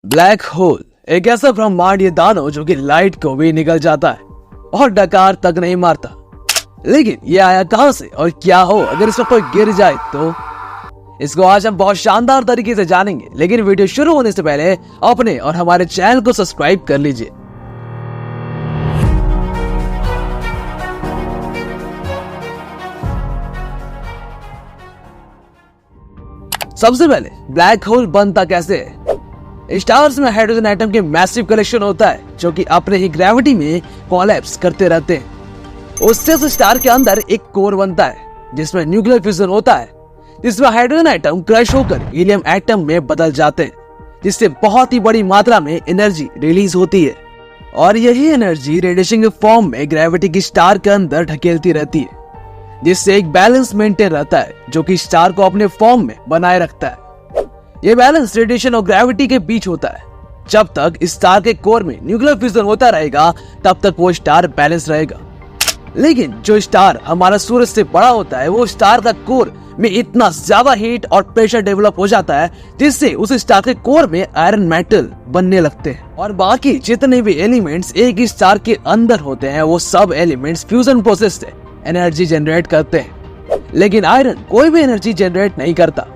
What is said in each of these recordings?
Black hole एक ऐसा ब्रह्मांडीय दानव जो कि लाइट को भी निकल जाता है और डकार तक नहीं मारता। लेकिन ये आया कहां से और क्या हो अगर इस पर कोई गिर जाए तो इसको आज हम बहुत शानदार तरीके से जानेंगे। लेकिन वीडियो शुरू होने से पहले अपने और हमारे चैनल को सब्सक्राइब कर लीजिए। सबसे पहले ब्लैक होल बनता कैसे है। स्टार्स में हाइड्रोजन एटम के मैसिव कलेक्शन होता है जो कि अपने ही ग्रेविटी में कोलैप्स करते रहते हैं। उससे उस स्टार के अंदर एक कोर बनता है जिसमें न्यूक्लियर फ्यूजन होता है, जिसमें हाइड्रोजन एटम क्रश होकर हीलियम एटम में बदल जाते हैं, जिससे बहुत ही बड़ी मात्रा में एनर्जी रिलीज होती है और यही एनर्जी रेडिएशन के फॉर्म में ग्रेविटी की स्टार के अंदर ढकेलती रहती है, जिससे एक बैलेंस मेंटेन रहता है जो कि स्टार को अपने फॉर्म में बनाए रखता है। ये बैलेंस रेडिएशन और ग्रेविटी के बीच होता है। जब तक स्टार के कोर में न्यूक्लियर फ्यूजन होता रहेगा तब तक वो स्टार बैलेंस रहेगा। लेकिन जो स्टार हमारा सूरज से बड़ा होता है वो स्टार का कोर में इतना ज्यादा हीट और प्रेशर डेवलप हो जाता है जिससे उस स्टार के कोर में आयरन मेटल बनने लगते हैं और बाकी जितने भी एलिमेंट्स एक ही स्टार के अंदर होते हैं वो सब एलिमेंट्स फ्यूजन प्रोसेस से एनर्जी जनरेट करते हैं। लेकिन आयरन कोई भी एनर्जी जनरेट नहीं करता।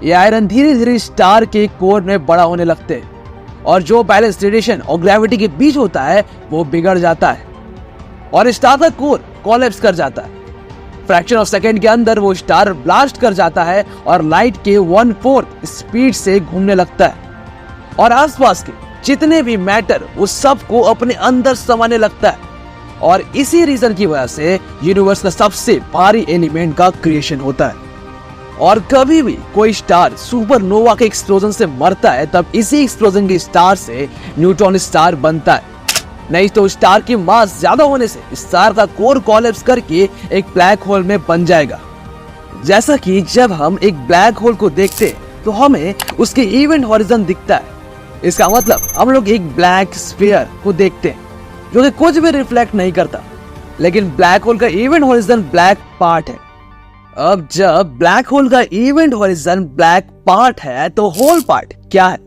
ये आयरन धीरे धीरे स्टार के कोर में बड़ा होने लगते हैं और जो बैलेंस रेडिएशन और ग्रेविटी के बीच होता है वो बिगड़ जाता है और स्टार का कोर कोलैप्स कर जाता है। फ्रैक्शन ऑफ सेकेंड के अंदर वो स्टार ब्लास्ट कर जाता है और लाइट के 1/4 स्पीड से घूमने लगता है और आसपास के जितने भी मैटर वो सबको अपने अंदर समाने लगता है और इसी रीजन की वजह से यूनिवर्स का सबसे भारी एलिमेंट का क्रिएशन होता है। और कभी भी कोई स्टार सुपरनोवा के एक्सप्लोजन से मरता है तब इसी एक्सप्लोजन के स्टार से न्यूट्रॉन स्टार बनता है। नहीं तो स्टार की मास ज्यादा होने से स्टार का कोर कोलैप्स करके एक ब्लैक होल में बन जाएगा। जैसा कि जब हम एक ब्लैक होल को देखते हैं तो हमें उसके इवेंट हॉरिजन दिखता है। इसका मतलब हम लोग एक ब्लैक स्फीयर को देखते हैं जो कि कुछ भी रिफ्लेक्ट नहीं करता। लेकिन ब्लैक होल का इवेंट हॉरिजन ब्लैक पार्ट है। अब जब ब्लैक होल का इवेंट हॉरिजन ब्लैक पार्ट है तो होल पार्ट क्या है?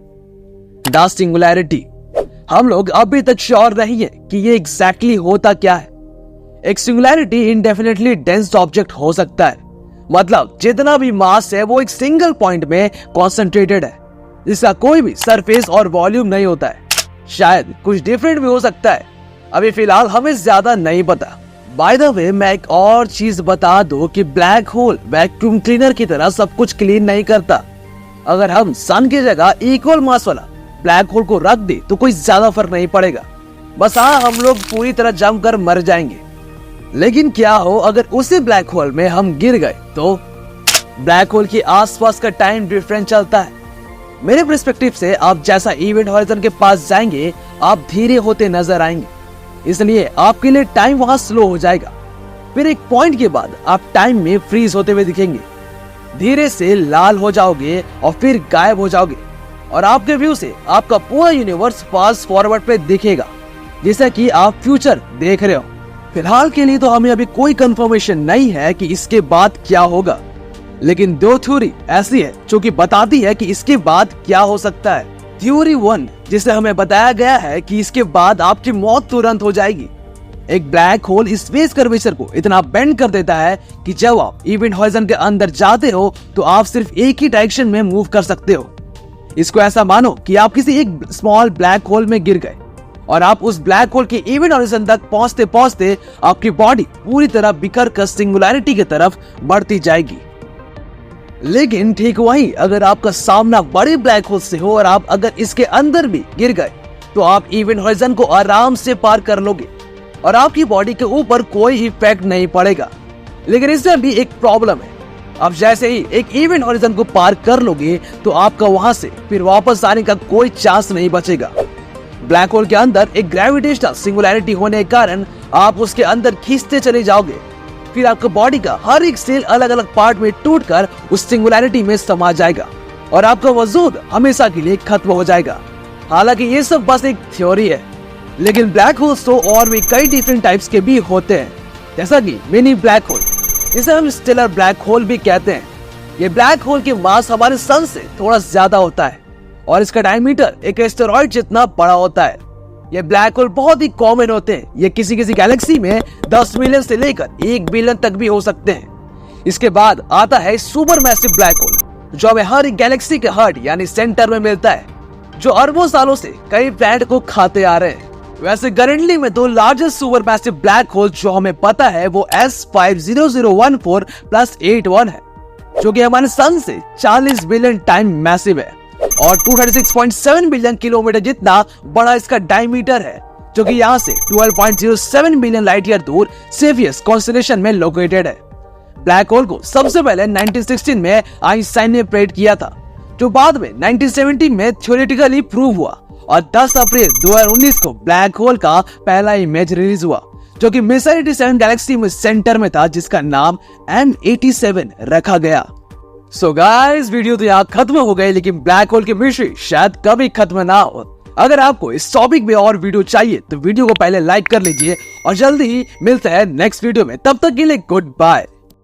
The singularity. हम लोग अभी तक श्योर नहीं है कि ये एग्जैक्टली होता क्या है। एक सिंगुलैरिटी इंडेफिनेटली डेंस ऑब्जेक्ट हो सकता है, मतलब जितना भी मास है वो एक सिंगल पॉइंट में कॉन्सेंट्रेटेड है जिसका कोई भी सरफेस और वॉल्यूम नहीं होता है। शायद कुछ डिफरेंट भी हो सकता है, अभी फिलहाल हमें ज्यादा नहीं पता। बाय द वे मैं एक और चीज बता दूं कि ब्लैक होल वैक्यूम क्लीनर की तरह सब कुछ क्लीन नहीं करता। अगर हम सन की जगह इक्वल मास वाला ब्लैक होल को रख दे तो कोई ज्यादा फर्क नहीं पड़ेगा, बस हाँ हम लोग पूरी तरह जम कर मर जाएंगे। लेकिन क्या हो अगर उसी ब्लैक होल में हम गिर गए तो? ब्लैक होल के आसपास का टाइम डिफरेंस चलता है। मेरे पर्सपेक्टिव से आप जैसा इवेंट हॉरिजन के पास जाएंगे आप धीरे होते नजर आएंगे, इसलिए आपके लिए टाइम वहां स्लो हो जाएगा। फिर एक पॉइंट के बाद आप टाइम में फ्रीज होते हुए दिखेंगे, धीरे से लाल हो जाओगे और फिर गायब हो जाओगे और आपके व्यू से आपका पूरा यूनिवर्स फास्ट फॉरवर्ड पे दिखेगा जैसा कि आप फ्यूचर देख रहे हो। फिलहाल के लिए तो हमें अभी कोई कंफर्मेशन नहीं है कि इसके बाद क्या होगा, लेकिन दो थ्योरी ऐसी है जो कि बताती है कि इसके बाद क्या हो सकता है। थ्योरी 1 जिसे हमें बताया गया है कि इसके बाद आपकी मौत तुरंत हो जाएगी। एक ब्लैक होल स्पेस कर्वेचर को इतना बेंड कर देता है कि जब आप इवेंट हॉरिजन के अंदर जाते हो तो आप सिर्फ एक ही डायरेक्शन में मूव कर सकते हो। इसको ऐसा मानो कि आप किसी एक स्मॉल ब्लैक होल में गिर गए और आप उस ब्लैक होल के इवेंट हॉरिजन तक पहुंचते पहुंचते आपकी बॉडी पूरी तरह बिखर कर सिंगुलैरिटी की तरफ बढ़ती जाएगी। लेकिन ठीक वही अगर आपका सामना बड़े ब्लैक होल से हो और आप अगर इसके अंदर भी गिर गए तो आप इवेंट हॉरिजन को आराम से पार कर लोगे और आपकी बॉडी के ऊपर कोई इफेक्ट नहीं पड़ेगा। लेकिन इसमें भी एक प्रॉब्लम है, अब जैसे ही एक इवेंट हॉरिजन को पार कर लोगे तो आपका वहां से फिर वापस आने का कोई चांस नहीं बचेगा। ब्लैक होल के अंदर एक ग्रेविटेशनल सिंगुलैरिटी होने के कारण आप उसके अंदर खींचते चले जाओगे, फिर आपका बॉडी का हर एक सेल अलग अलग पार्ट में टूटकर उस सिंगुलैरिटी में समा जाएगा और आपका वजूद हमेशा के लिए खत्म हो जाएगा। हालांकि ये सब बस एक थ्योरी है, लेकिन ब्लैक होल्स तो और भी कई डिफरेंट टाइप्स के भी होते हैं, जैसा कि मिनी ब्लैक होल, जिसे हम स्टेलर ब्लैक होल भी कहते हैं। ये ब्लैक होल की मास हमारे सन से थोड़ा ज्यादा होता है और इसका डायमीटर एक एस्टेरॉइड जितना बड़ा होता है। ये ब्लैक होल बहुत ही कॉमन होते हैं। ये किसी किसी गैलेक्सी में 10 मिलियन से लेकर 1 बिलियन तक भी हो सकते हैं। इसके बाद आता है सुपर मैसिव ब्लैक होल, जो हमें हर एक गैलेक्सी के हार्ट यानी सेंटर में मिलता है, जो अरबों सालों से कई प्लैनेट को खाते आ रहे हैं। वैसे करंटली में दो largest super massive black hole जो हमें पता है वो S50014+81 है, जो कि हमारे सन से 40 बिलियन टाइम मैसिव है और 236.7 बिलियन किलोमीटर जितना बड़ा इसका डायमीटर है, जो कि यहाँ से 12.07 बिलियन लाइट ईयर दूर सेफियस कॉन्स्टेलेशन में लोकेटेड है। ब्लैक होल को सबसे पहले 1916 में आइंस्टाइन ने प्रेडिक्ट किया था, जो बाद में 1970 में थ्योरेटिकली प्रूव हुआ और 10 अप्रैल 2019 को ब्लैक होल का पहला इमेज रिलीज हुआ, जो कि मिसर 87 गैलेक्सी में सेंटर में था, जिसका नाम M87 रखा गया। सो गाइस, वीडियो तो यहाँ खत्म हो गई, लेकिन ब्लैक होल की मिस्ट्री शायद कभी खत्म ना हो। अगर आपको इस टॉपिक में और वीडियो चाहिए तो वीडियो को पहले लाइक कर लीजिए और जल्दी ही मिलते हैं नेक्स्ट वीडियो में। तब तक के लिए गुड बाय।